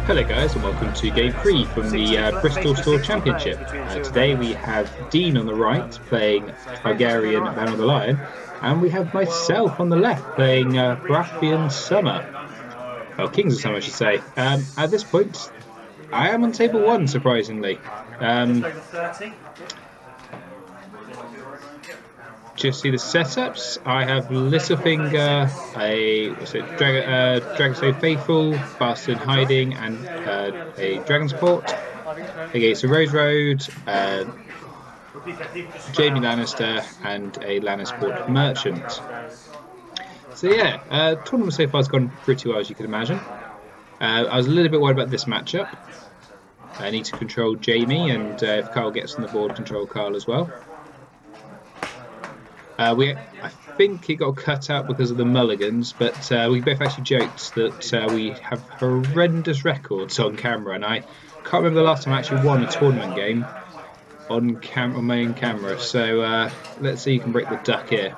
Hello guys and welcome to Game 3 from the Bristol Store Championship. Today we have Dean on the right playing Hungarian Man of the Lion, and we have myself on the left playing Bara Summer. Well, Kings of Summer I should say. At this point I am on table 1 surprisingly. Just see the setups. I have Littlefinger, Dragon So Faithful, Bastard Hiding, and a Dragon's Port against a Rose Road, Jamie Lannister, and a Lannisport Merchant. So yeah, tournament so far has gone pretty well, as you can imagine. I was a little bit worried about this matchup. I need to control Jamie, and if Carl gets on the board, control Carl as well. I think it got cut out because of the mulligans, but we both actually joked that we have horrendous records on camera, and I can't remember the last time I actually won a tournament game on my own camera. So let's see who can break the duck here.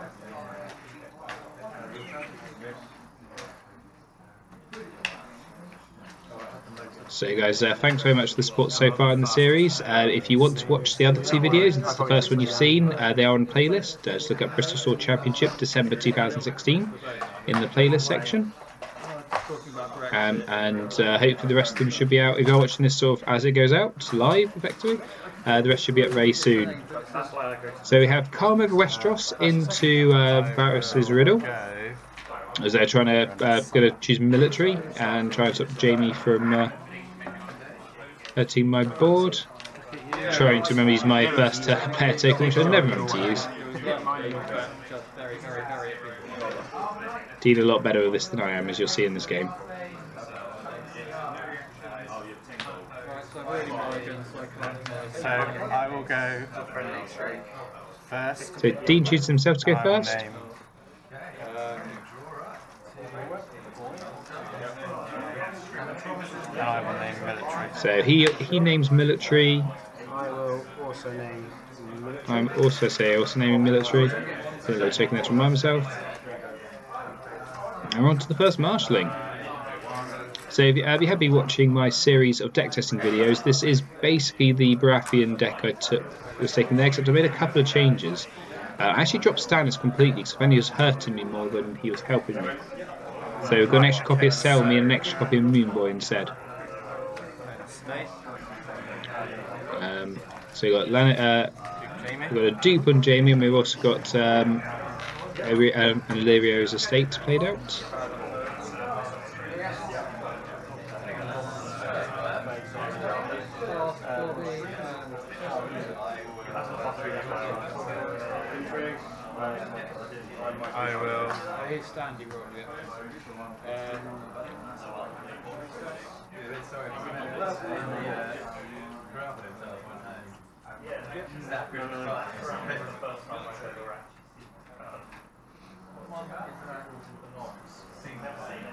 So guys, thanks very much for the support so far in the series. If you want to watch the other 2 videos, this is the first one you've seen, they are on playlist. Just look up Bristol Store Championship December 2016 in the playlist section. And hopefully the rest of them should be out. If you're watching this sort of as it goes out, live effectively, the rest should be up very soon. So we have Carl over Westeros into Varys's Riddle, as they're trying to choose military and try to stop Jamie from hurting my board. Trying to remember to use my first player token, which I never remember to use. Dean a lot better with this than I am, as you'll see in this game. So I will go first. So Dean chooses himself to go first. I will name military. So he names military. I will also name military. I'm also naming military. So I'm taking that to remind myself. And we're on to the first marshalling. So if you have been watching my series of deck testing videos, this is basically the Baratheon deck I was taking there, except I made a couple of changes. I actually dropped standards completely because I found he was hurting me more than he was helping me. So we've got an extra copy of Selmy and an extra copy of Moonboy instead. So we've got a dupe on Jamie, and we've also got Illyrio's estate played out. I will.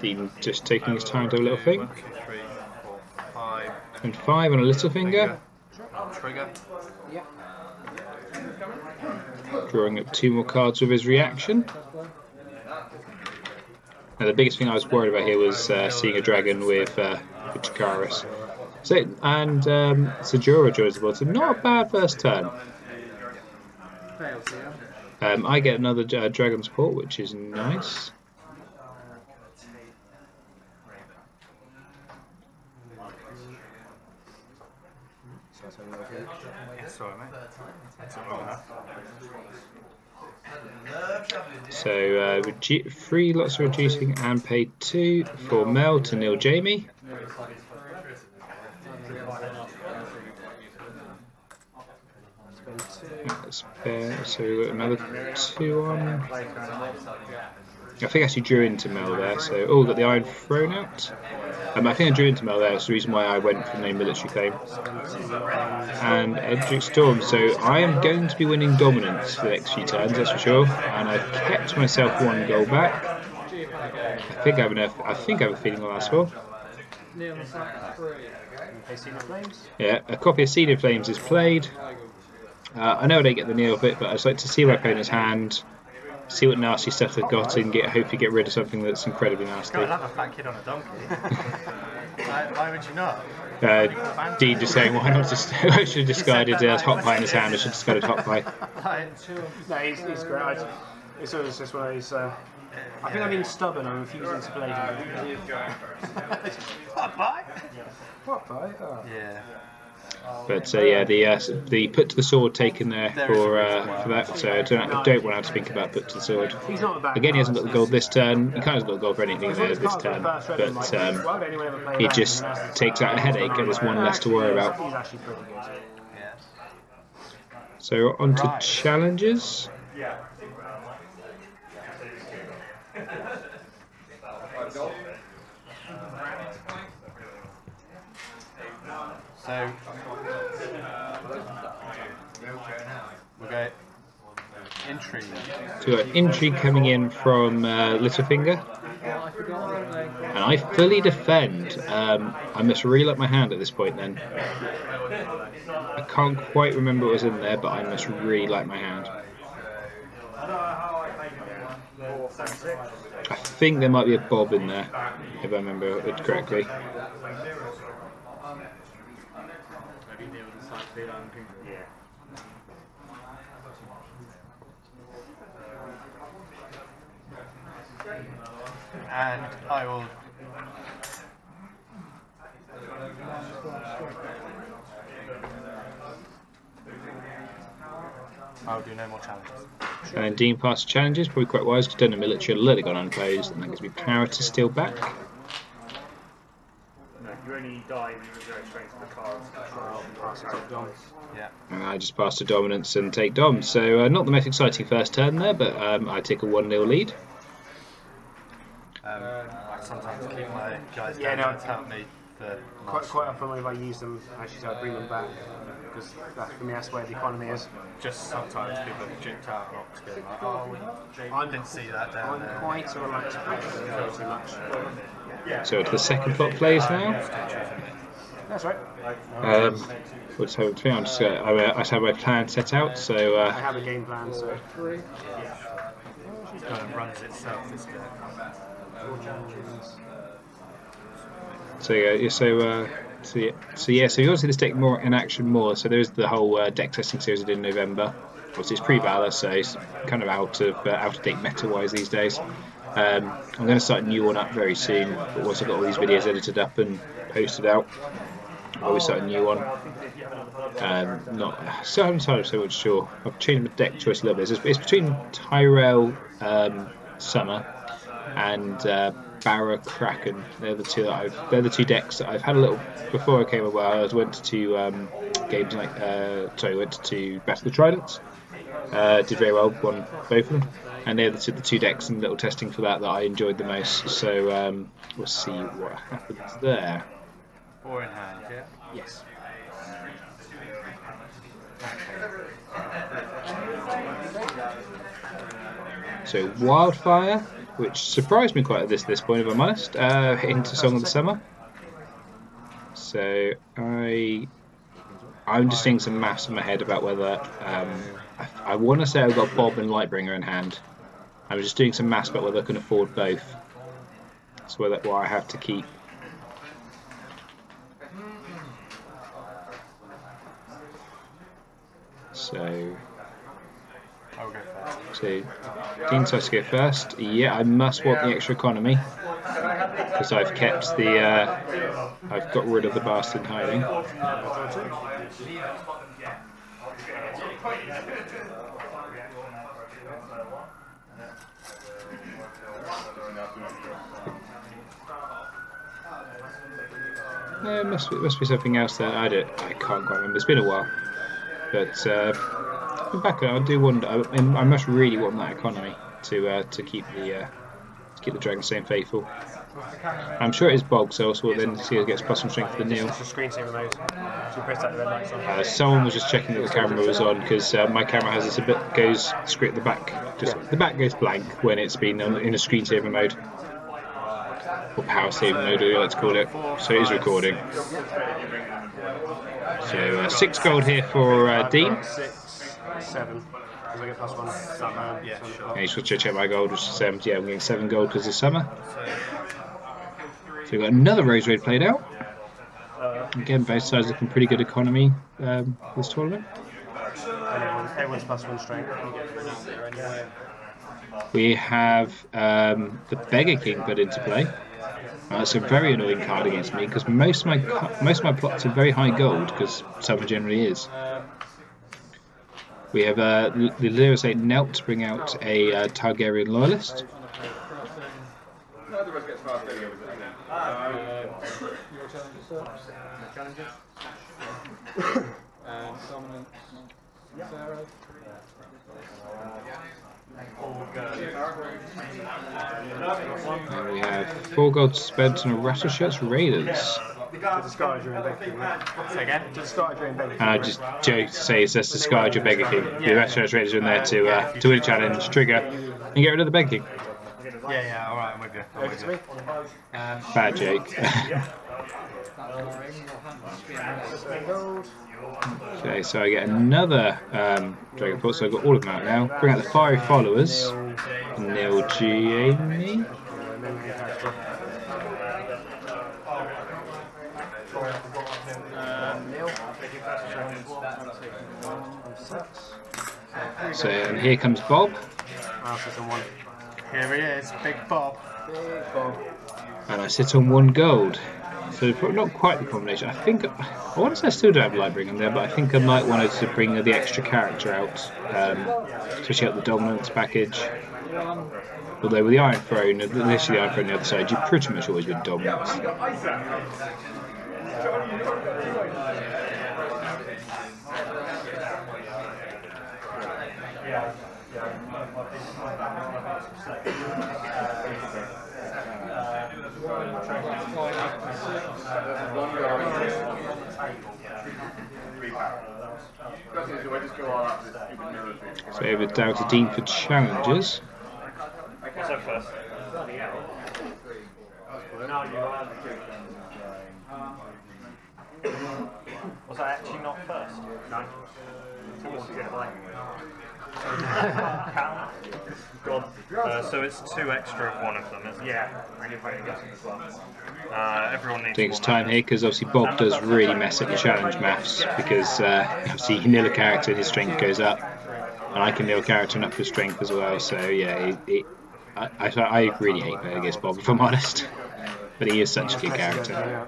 Dean just taking his time to have a little thing. 1, 2, 3, 4, 5. And 5 on a Littlefinger. Trigger. Drawing up 2 more cards with his reaction. Now the biggest thing I was worried about here was seeing a dragon with Chikaris. So, and Sajura joins the board, so not a bad first turn. I get another Dragon's Port, which is nice. So 3 lots of reducing and paid 2 for Mel to nil Jamie. That's fair. So we've got another 2 on. I think I actually drew into Mel there. So got the iron thrown out. I think I drew into Mel there. That's the reason why I went for the name military claim. And Edric Storm. So I am going to be winning dominance for the next few turns, that's for sure. And I've kept myself 1 goal back. I think I have enough. I think I have a feeling I'll last for. Yeah, a copy of Seed of Flames is played. I know I don't get the Neil bit, but I just like to see my opponent's hand see what nasty stuff they've got and hopefully get rid of something that's incredibly nasty. God, I love a fat kid on a donkey. Why would you not? Dean just saying, why not just? I should have discarded hot pie in his hand. I should have discarded hot pie. No, he's great. It's always just one of those. I think I'm being stubborn. I'm refusing to play him. Hot pie? What pie? Oh. Yeah. But yeah, the put to the sword taken there for that. So I don't want to think about put to the sword. He's not a bad Again, he hasn't got the gold this turn. He can't have got the gold for anything there this turn. But he just takes out a headache and there's one less to worry about. He's actually pretty good. So on to challenges. So we'll go intrigue. So we've got intrigue coming in from Littlefinger. And I fully defend. I must reel up my hand at this point then. I can't quite remember what was in there, but I must really like my hand. I think there might be a bob in there, if I remember it correctly. And I will. I'll do no more challenges. And Dean passed challenges, probably quite wise, because done a military, let it gone unopposed, and that gives me power to steal back. You only die when you go straight to the car and control. Yeah. And I just pass to dominance and take dom. So not the most exciting first turn there, but I take a 1-0 lead. I sometimes keep my guys down to help me. Quite often when I use them, actually, I bring them back because for me that's where the economy is. Just sometimes people have jinked out a lot to be like, oh, I didn't see that down there. I'm quite a relaxed player, I don't too much. So to the second plot plays now. That's right. We'll just have I have my plan set out. So I have a game plan, so. It kind of runs itself, this game. So you also see this deck more in action more. So there's the whole deck testing series I did in November. Obviously it's pre-Valor, so it's kind of out of date meta-wise these days. I'm going to start a new one up very soon. But once I've got all these videos edited up and posted out, I'll always start a new one. So I'm not so much sure. I've changed my deck choice a little bit. It's between Tyrell Summer and Bara Kraken. They're the two decks that I've had a little before I came away. I went to two games like went to Battle of the Tridents. Did very well, won both of them, and they're the two decks and little testing for that I enjoyed the most. So we'll see what happens there. 4 in hand, yeah. Yes. So Wildfire, which surprised me quite at this point, if I'm honest, into Song of the Summer. So I'm just seeing some maths in my head about whether I want to say I've got Bob and Lightbringer in hand. I'm just doing some maths about whether I can afford both. So whether what I have to keep. So. I'll go first. So, Dean decides to go first. Yeah, I must want the extra economy because I've kept the. I've got rid of the bastard in hiding. There must be something else there. I can't quite remember. It's been a while, but. Back I do wonder. I must really want that economy to keep the dragon staying faithful. I'm sure it is Bog, so also then see it gets plus some strength for the Neil. It's a screensaver mode. So you press that, the red light's on. Someone was just checking that the camera was on because my camera has this a bit goes straight the back. The back goes blank when it's been in a screensaver mode or power saving mode, or you like to call it. So it is recording. So 6 gold here for Dean. 7. because I get +1 summer. Yeah, sure. Yeah, you should check my gold, which is yeah, I'm getting 7 gold because it's summer. So we've got another Rose Raid played out. Again, both sides looking pretty good economy this tournament. Everyone's +1 strength. We have the Beggar King put into play. It's a very annoying card against me because most of my plots are very high gold because summer generally is. We have the Lyris 8 Knelt to bring out a Targaryen Loyalist. And we have 4 gold spent on a Rattleshirt's Raiders. I just joke to say it's just discard your Beggar King. The Rattleshirt's Raiders are in there to win a challenge, trigger, and get rid of the Beggar King. Yeah, alright, I'm with you. I'm with you. Bad Jake. Okay, so I get another Dragon Port, so I've got all of them out now. Bring out the Fiery Followers. Nil Gianni. So, and here comes Bob. Here he is, Big Bob. And I sit on 1 gold. So not quite the combination. I want to say I still don't have Lightbringer there, but I think I might want to bring the extra character out, especially out the dominance package. Although with the Iron Throne, initially the Iron Throne on the other side, you pretty much always win dominance. So over down to Dean for challenges. Was I actually not first? No. So it's 2 extra of one of them, isn't it? Yeah, and you're playing aggressive as well. Everyone needs. I think it's time here because obviously Bob does really mess up the challenge maths because obviously you can nil a character and his strength goes up, and I can nil a character and up his strength as well. So yeah, I really hate playing against Bob if I'm honest, but he is such a good character.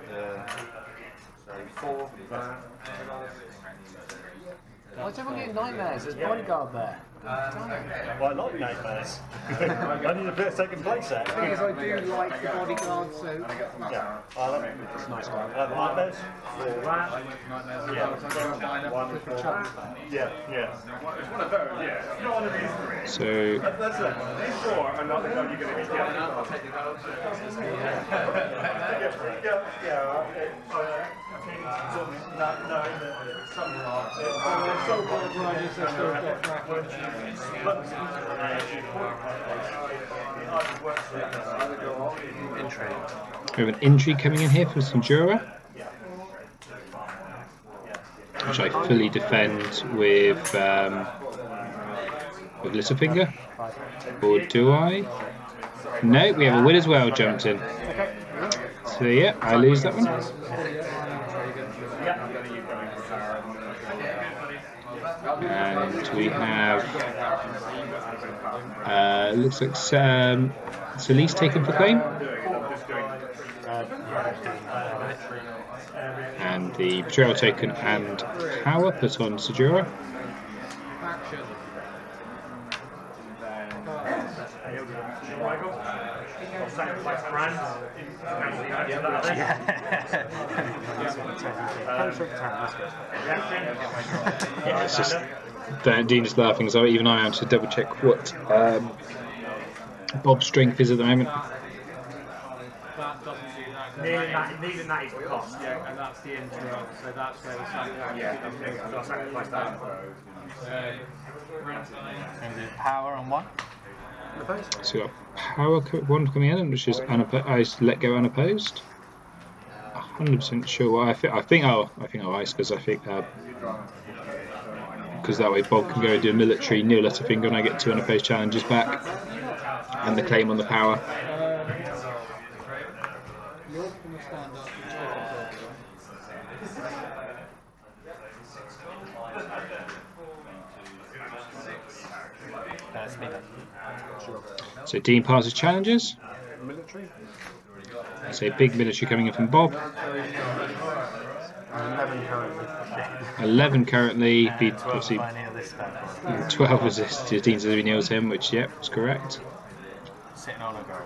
Why is everyone getting nightmares? There's bodyguard there. Well, I like nightmares. I need a bit of second place there. Because I do like the bodyguard, so... Yeah, I love it. It's nice. Nightmares? Yeah. It's one of those, yeah. It's not one of these 3. So... That's it. These 4 are not the one you're going to be getting. I'll take the gold. We have an entry coming in here from Sinjura, which I fully defend with Littlefinger. Or do I? No, we have a win as well jumped in. So yeah, I lose that one. And we have looks like Celise taken for claim, and the betrayal token and power put on Sajura. Yeah, it's just Dean is laughing, so even I am to double check what Bob's strength is at the moment. Needing that is the cost. Yeah, and that's the entry, so that's where the sacrifice that. And the power on 1. So we've got power 1 coming in, which is I let go unopposed. 100% sure why. I think I'll ice because I think because that way Bob can go and do a military, Neil Littlefinger, and I get 2 unopposed challenges back, and the claim on the power. So Dean passes challenges. Military. So big military coming in from Bob. 11 currently. 11 currently. Obviously 12 as Dean says he nails him, which is correct. Sitting on a gold.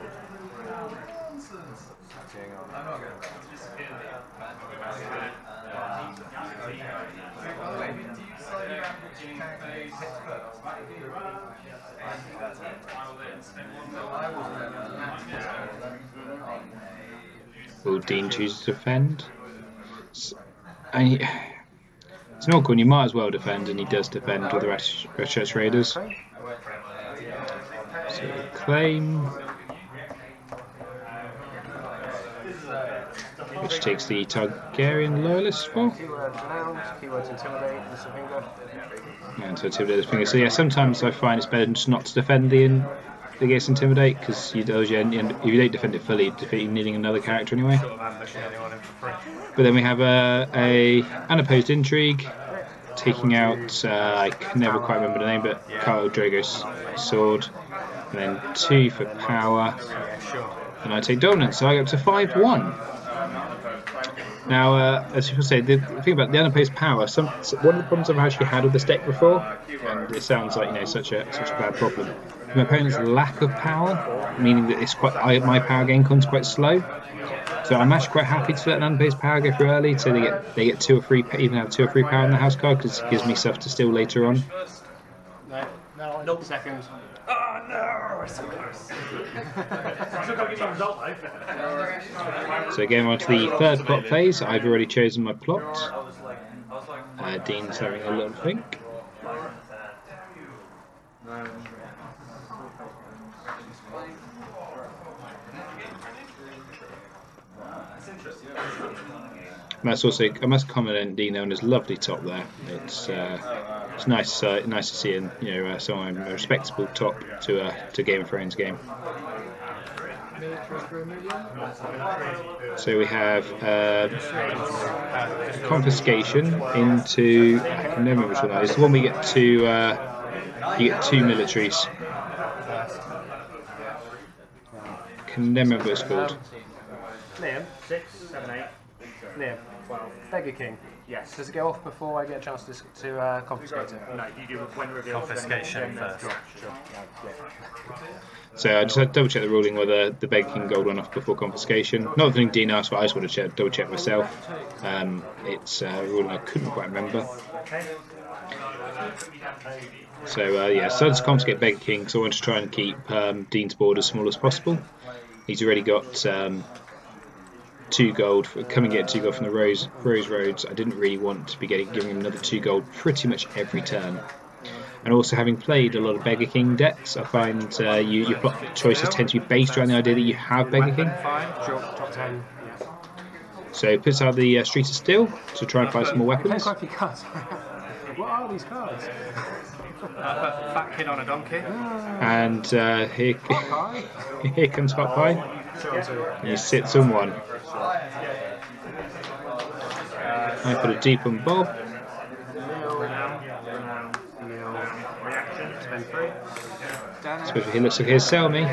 Will Dean choose to defend? It's an awkward one. You might as well defend, and he does defend with the Red Shirts Raiders. So claim, which takes the Targaryen Loyalist for. Keyword renowned, keyword intimidate, Littlefinger. And so intimidate Littlefinger. So yeah, sometimes I find it's better just not to defend the against intimidate, because if you don't defend it fully, you're needing another character anyway. But then we have a unopposed intrigue, taking out I can never quite remember the name, but Khal Drogo's sword, and then 2 for power, and I take dominance, so I go up to 5-1. Now, as people say, the thing about the unopposed power, one of the problems I've actually had with this deck before, and it sounds like such a bad problem. My opponent's lack of power, meaning that it's my power gain comes quite slow. So I'm actually quite happy to let an unopposed power go through early, so they get 2 or 3, even have 2 or 3 power in the house card, because it gives me stuff to steal later on. No, second. Oh no, so close. So again, on to the third plot phase. I've already chosen my plot. Dean's having a little think. And that's also, I must comment Dean on his lovely top there. It's nice to see someone a respectable top to Game of Thrones game. So we have confiscation into, I can never remember which one that is. The one we get to you get 2 militaries. Can never remember what it's called. Liam, 6, 7, 8. Liam, 12. Beggar King. Yes. Does it go off before I get a chance to confiscate it? No, you do when revealed. Confiscation first. So I just had to double check the ruling whether the Beggar King gold went off before confiscation. Not that Dean asked, but I just want to double check myself. It's a ruling I couldn't quite remember. So so I just confiscate Beggar King, so I want to try and keep Dean's board as small as possible. He's already got 2 gold, coming at 2 gold from the Rose Roads. I didn't really want to be giving him another 2 gold pretty much every turn. And also, having played a lot of Beggar King decks, I find your plot choices tend to be based around the idea that you have Beggar King. Top 10. So puts out the Streets of Steel to try and find some more weapons. Quite a few cards. What are these cards? Fat kid on a donkey. And here comes Hot Pie. And he sits on 1. I put a deep on Bob. Especially he looks like he'll sell me. So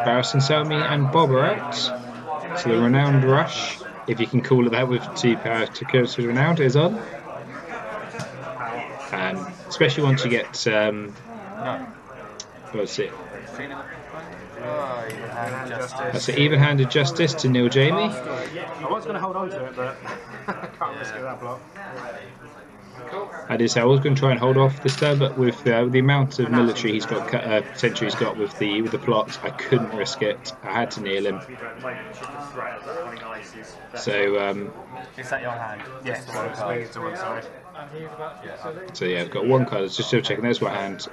Barristan, sell me, and Bob are out. So the Renowned Rush, if you can call it that, with 2 power to curse to Renowned, is on. Especially once you get what's it? That's an even-handed justice to Neil Jamie. I was going to hold on to it, but I can't risk it that block. I did say I was going to try and hold off this turn, but with the amount of military he's got, century he's got with the plots, I couldn't risk it. I had to kneel him. So is that your hand? Yes, swing it to one side. So yeah, I've got 1 card. It's just still checking. There's my hand.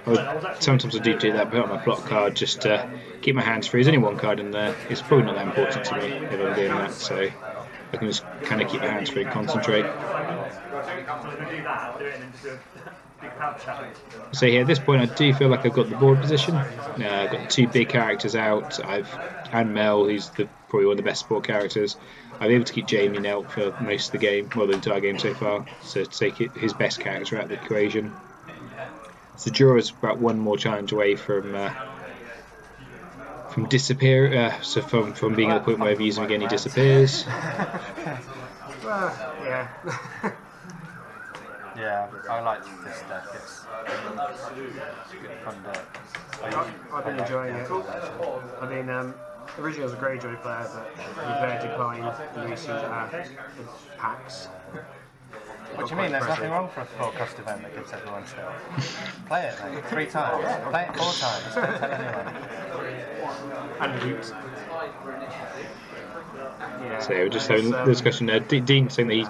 Sometimes I do that, put on my plot card just to keep my hands free. There's only 1 card in there. It's probably not that important to me if I'm doing that. So I can just kind of keep my hands free and concentrate. So yeah, at this point I do feel like I've got the board position. I've got 2 big characters out. And Mel, who's probably one of the best support characters. I'm able to keep Jamie knelt for most of the game, well, the entire game so far. So to take his best character out of the equation. So the draw is about 1 more challenge away from disappear. So from being at the point where if you use him again, he disappears. Yeah. Yeah, I like this deck. It's a good fun deck. I've been enjoying it. I mean, originally I was a Greyjoy player, but with their decline in recent packs. What do you mean? There's nothing wrong for a forecast event that gives everyone chill. Play it, mate. 3 times. Play it 4 times. Don't tell anyone. And loops. Yeah, So we're just having a discussion there. Dean saying that he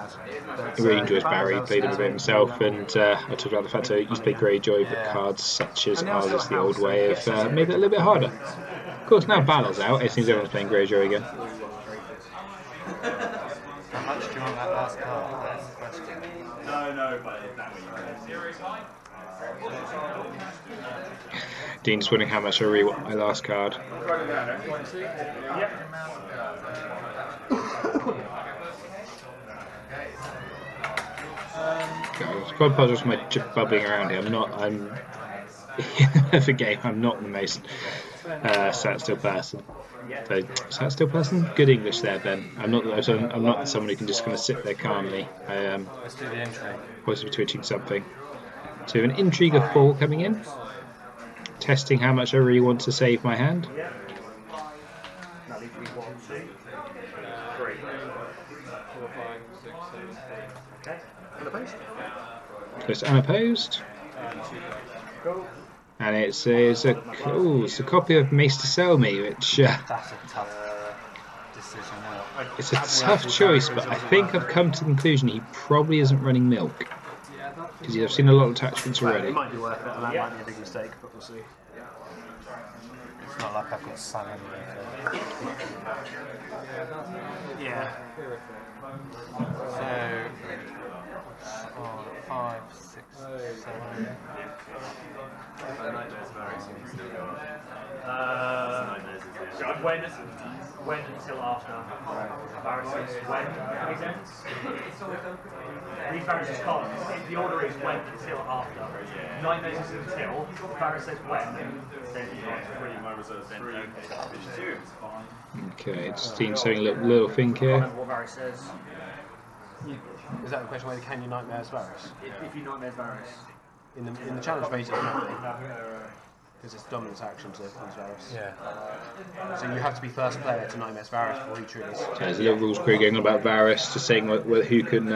really enjoys Barry, played him a bit himself, and I talked about the fact that he used to play Greyjoy, but cards such as ours is the old way of made it a little bit harder. Of course, now Balor's out, it seems everyone's playing Greyjoy again. How much do you want that last card? That's the question. No, but that Dean's wondering how much I really want my last card. God, apologize for my bubbling around here. I'm in the game. I'm not the most sat still person. So, sat still person? Good English there, Ben. I'm not someone who can just kind of sit there calmly. Let's do the intrigue. Possibly twitching something. So an intrigue of 4 coming in. Testing how much I really want to save my hand. It's unopposed. And it's a copy of Mace to Sell Me, which That's a tough decision. it's a tough choice, but I think I've come to the conclusion he probably isn't running milk. Because I've seen a lot of attachments already. It might be worth it, and that might be a big mistake, but we'll see. It's not like I've got salmon. Yeah. So, 5, 6, 7. When until after Varus's when presents. These Varus's columns, the order is when until after. Nightmares is until, Varus says when, then Okay, it's Dean's having a little think here. what Varus says. Is that the question whether can you Nightmares Varus? If you Nightmares Varus. In the challenge phase, it's not. Because it's dominance action to use Varus. Yeah. So you have to be first player to Nightmares Varus before he triggers. So there's a little rules query going on about Varus, just saying who can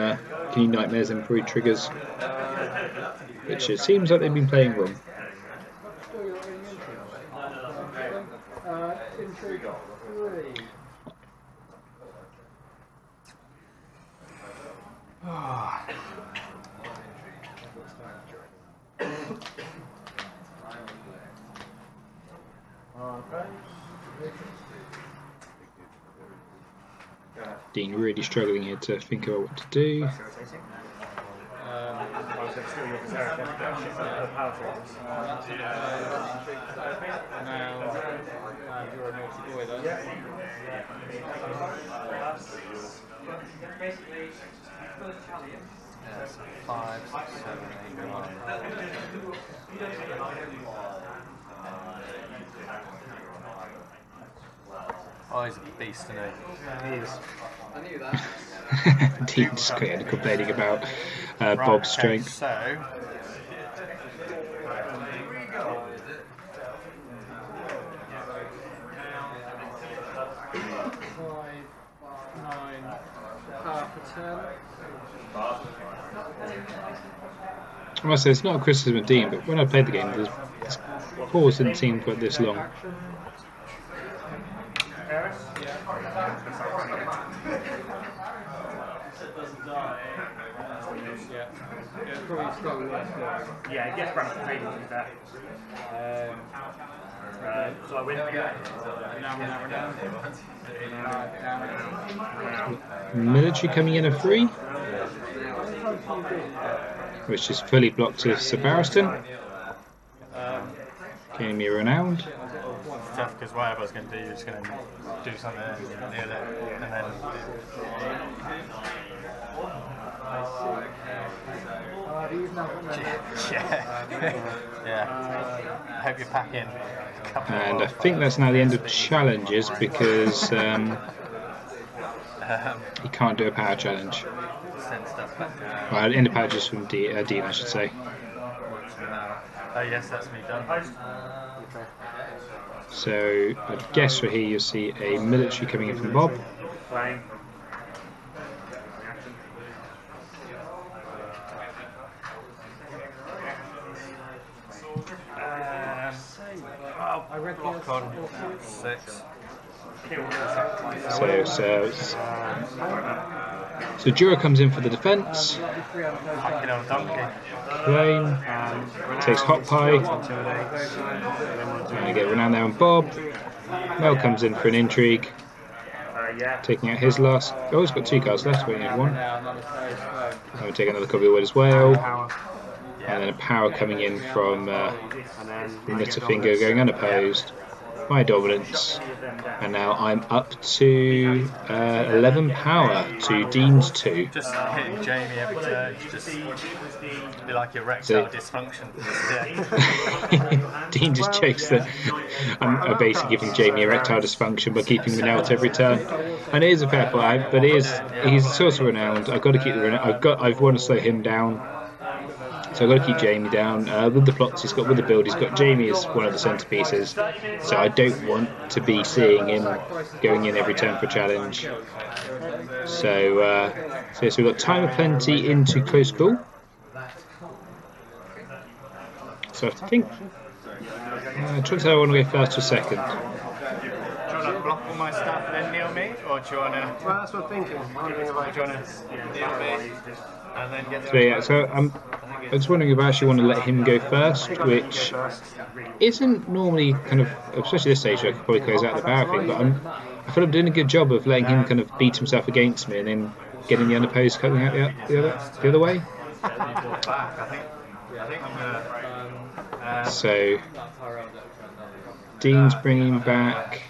you Nightmares him before he triggers. Which it seems like they've been playing wrong. Intrigue 3. Dean really struggling here to think about what to do. You're a naughty boy though. Yeah, so 5, 6, 7, 8, 9. Oh, he's a beast, isn't he? He is. I knew that. Dean's complaining about Right, Bob's okay, strength. So, Half a turn. I must say, it's not a criticism of Dean, but when I played the game, this pause didn't seem quite this long. Probably still worth it. Yeah, it gets Brandon to be fair. So I win. Now. military coming in a 3, which is fully blocked to Sir Barristan. Gaining me renowned. It's tough because whatever I was going to do, you're just going to do something and nail it, and then. Yeah. I hope you pack in. And I think that's now the end of challenges because he can't do a power challenge. Send stuff back to. Well, end of power just from Dean, I should say. Oh yes, that's me done. So I guess for here you'll see a military coming in from Bob. Playing. I read block on 6. So Jura comes in for the defence. Fucking old donkey. Crane takes Hot Pie. Trying to get renowned there on Bob. Mel comes in for an intrigue. Taking out his last. Oh, he's got 2 cards left, but he had 1. I'm going to take another copy of Wood as well. And then a power coming in from Littlefinger going unopposed. My dominance. And now I'm up to 11 power to Dean's 2. Just hitting Jamie every turn. Just be like erectile dysfunction. Dean just jokes that I'm basically giving Jamie erectile dysfunction by keeping him out every turn. And it is a fair fight, but he's sort of renowned. I've got to keep the renowned. I want to slow him down. So I've got to keep Jamie down. With the plots he's got, with the build he's got, Jamie is one of the centerpieces. So I don't want to be seeing him going in every turn for a challenge. So we've got time of plenty into close call. So I think trying to say I want to go first or second. Do you want to block all my stuff and then kneel me, or do you want to? Well, that's what I'm thinking. Do you want to kneel me and then get the? So yeah, so I was wondering if I actually want to let him go first, which isn't normally kind of, especially this stage, I could probably close out the power thing, but I feel I'm doing a good job of letting him kind of beat himself against me and then getting the unopposed coming out the other way. So Dean's bringing back.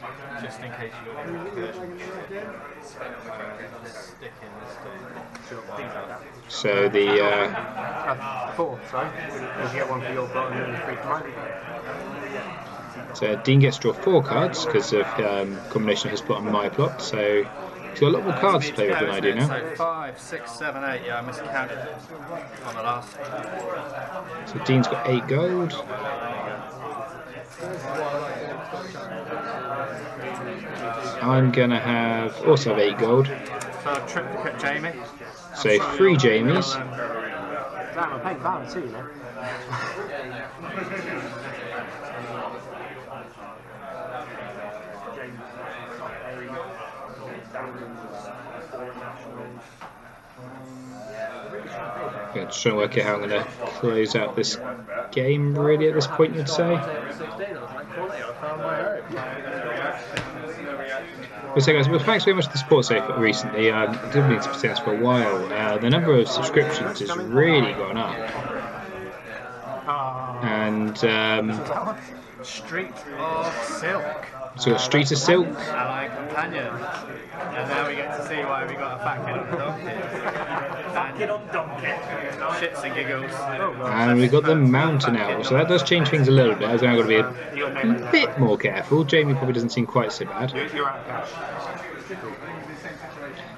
Just in case you got any So the 4, sorry. You get 1 for your plot and then 3 for mine. So Dean gets to draw 4 cards because of combination of his plot and my plot. So he's got a lot more cards to play with than I do now. So 5, 6, 7, 8. Yeah, I miscounted on the last. So Dean's got 8 gold. I'm gonna also have 8 gold. So triplicate Jamie. So 3 Jamies. Damn, I'm paying balance too, you know. I'm just trying to work out how I'm going to close out this game, really, at this point, you'd say. So guys, well, thanks very much for the support so far recently. I've been to this for a while. The number of subscriptions has really gone up. And Street of Silk. so we've got Street of Silk. Ally Companion. And now we get to see why we got a fat kid on donkey. Shits and giggles. And we've got the Mountain Owl. So that does change things a little bit. I've now got to be a bit more careful. Jamie probably doesn't seem quite so bad. You're out of cash.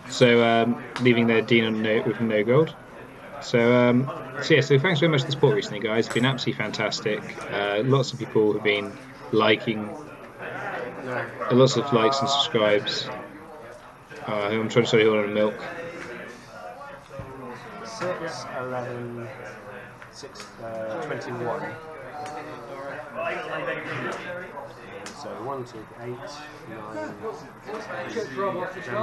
So leaving there Dean with no gold. So thanks very much for the support recently, guys. It's been absolutely fantastic. Lots of people have been liking, lots of likes and subscribes. I'm trying to show you all on milk. 6, 11, 6, 21. So 1, 2, 8, 9, 10, 12, 13,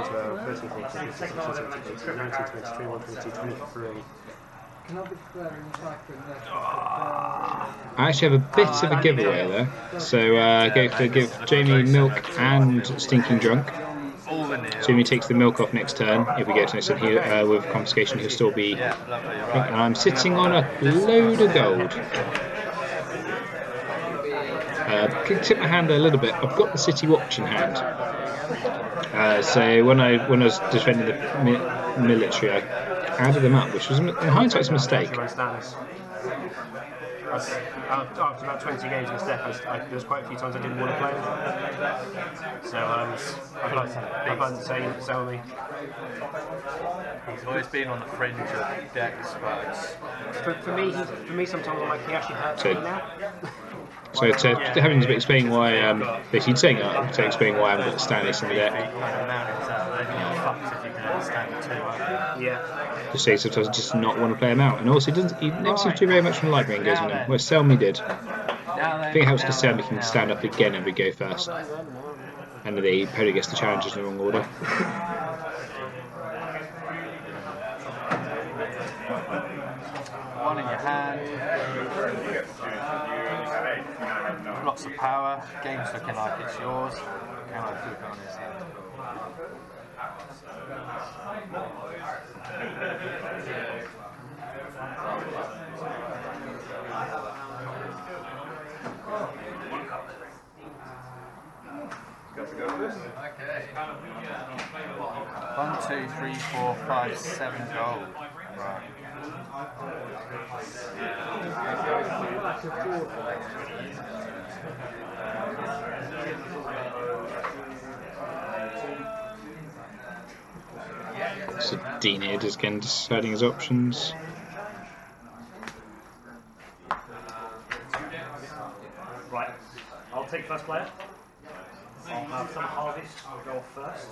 14, 15, 16, 17, 18, 19, 20, 21, 22, 23. I actually have a bit of a giveaway there. So go for give Jamie milk and Stinking Drunk. all the nil. So when he takes the milk off next turn, if we get to next turn, with confiscation, he'll still be. Yeah, lovely. You're And right. I'm sitting on a load of gold. Can tip my hand there a little bit. I've got the City Watch in hand. So when I was defending the military, I added them up, which was in hindsight a mistake. After about 20 games in this deck, there was quite a few times I didn't want to play them. So I've had to sell me. He's always been on the fringe of decks, but For me, sometimes I'm like, he actually hurts me now. So having to explain why, basically saying that to explain why I haven't got the Stannis in the deck. Yeah. Just say sometimes I just not want to play him out, and also he never seems to do very much when light rain goes on him. Where Selmy did. I think it helps because Selmy can stand up again every go first, and then he probably gets the challenges in the wrong order. one in your hand. Lots of power. Game's looking like it's yours. Can I flip it on his hand? Okay. 1, 2, 3, 4, 5, 7 gold. Right. So Dean here just again deciding his options. Right, I'll take first player. I'll have Summer Harvest go off first.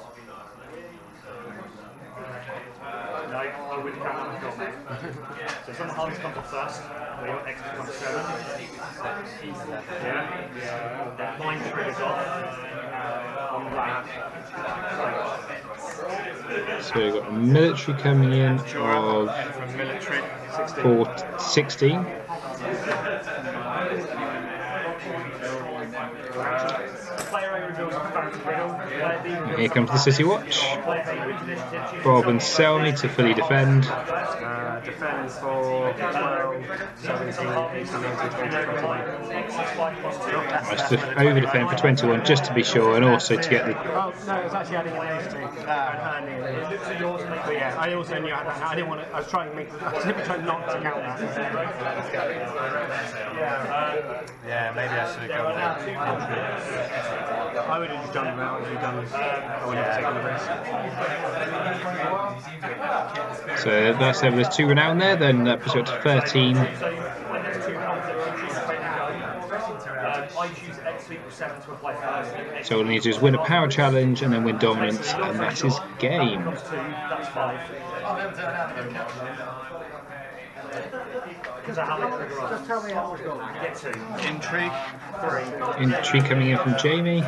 No, I wouldn't count that as mate. So Summer Harvest comes off first. We got extra 27. Yeah. Then mine triggers off. On that. So we've got a military coming in of 16. And here comes the City Watch. Bob and Selmy to fully defend. Defend for 12, 17, 18, 19, 20, 21. Nice to over defend for 21 just to be sure, and also to get the. Oh, no, it was actually adding an those two. But yeah, I also knew I had that. I didn't want to. I was trying not to count that. Yeah, maybe I should have gone there. I would have just done that. I would have taken the risk. So that's over. There's 2 renown there. Then that puts it up to 13. So all I need to do is win a power challenge and then win dominance, and that is game. Just tell me how much gold. Intrigue. Intrigue coming in from Jamie.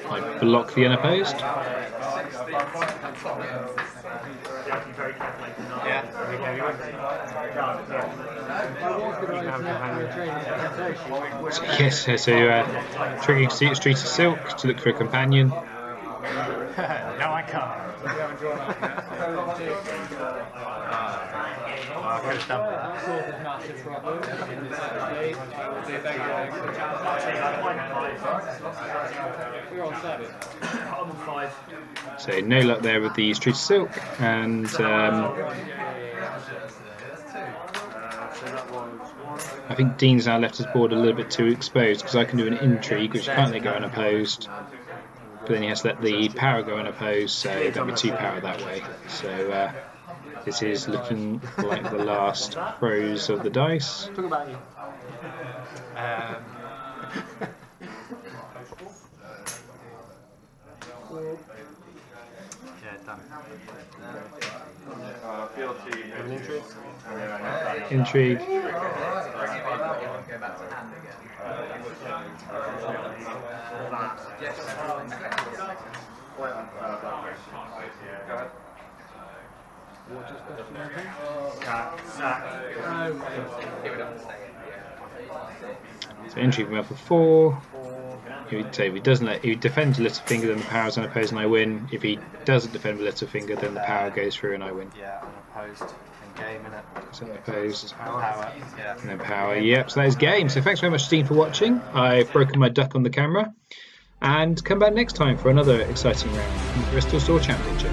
I block the unopposed. So, yes, so triggering Street of Silk to look for a companion. No, I can't. I could have done that. So no luck there with the Street of Silk, and I think Dean's now left his board a little bit too exposed, because I can do an intrigue which can't let go unopposed, but then he has to let the power go unopposed, so that'll be 2 power that way. So this is looking like the last throws of the dice. Talk about you. Yeah, done. Intrigue. Water's question, I think. So entry from for 4. If he doesn't if he defends Littlefinger, then the power's unopposed and I win. If he doesn't defend with Littlefinger, then the power goes through and I win. Yeah, unopposed in game, innit? So unopposed. Power. Yeah. And then power. Yep. So that is game. So thanks very much, Dean, for watching. I've broken my duck on the camera, and come back next time for another exciting round from the Bristol Store Championship.